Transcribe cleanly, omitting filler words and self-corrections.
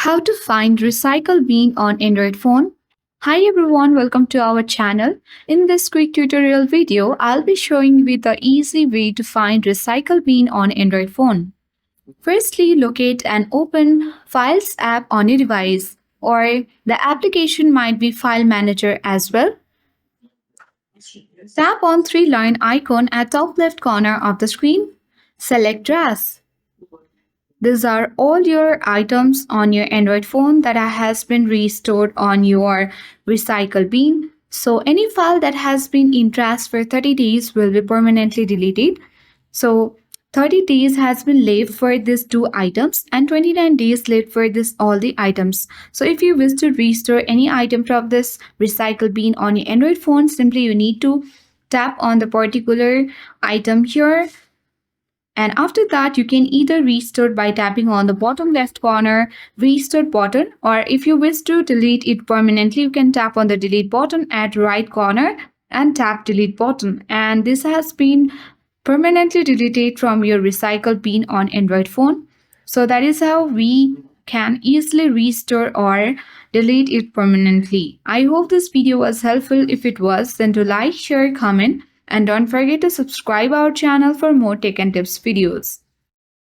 How to find recycle bin on Android phone. Hi everyone, welcome to our channel. In this quick tutorial video, I'll be showing you the easy way to find recycle bin on Android phone. Firstly, locate and open Files app on your device, or the application might be File Manager as well. Tap on three-line icon at top left corner of the screen. Select Trash. These are all your items on your Android phone that has been restored on your recycle bin. So any file that has been in trash for 30 days will be permanently deleted. So 30 days has been left for these two items and 29 days left for this all the items. So if you wish to restore any item from this recycle bin on your Android phone, simply you need to tap on the particular item here, and after that, you can either restore by tapping on the bottom left corner restore button, or if you wish to delete it permanently, you can tap on the delete button at right corner and tap delete button. And this has been permanently deleted from your recycle bin on Android phone. So that is how we can easily restore or delete it permanently. I hope this video was helpful. If it was, then do like, share, comment, and don't forget to subscribe our channel for more tech and tips videos.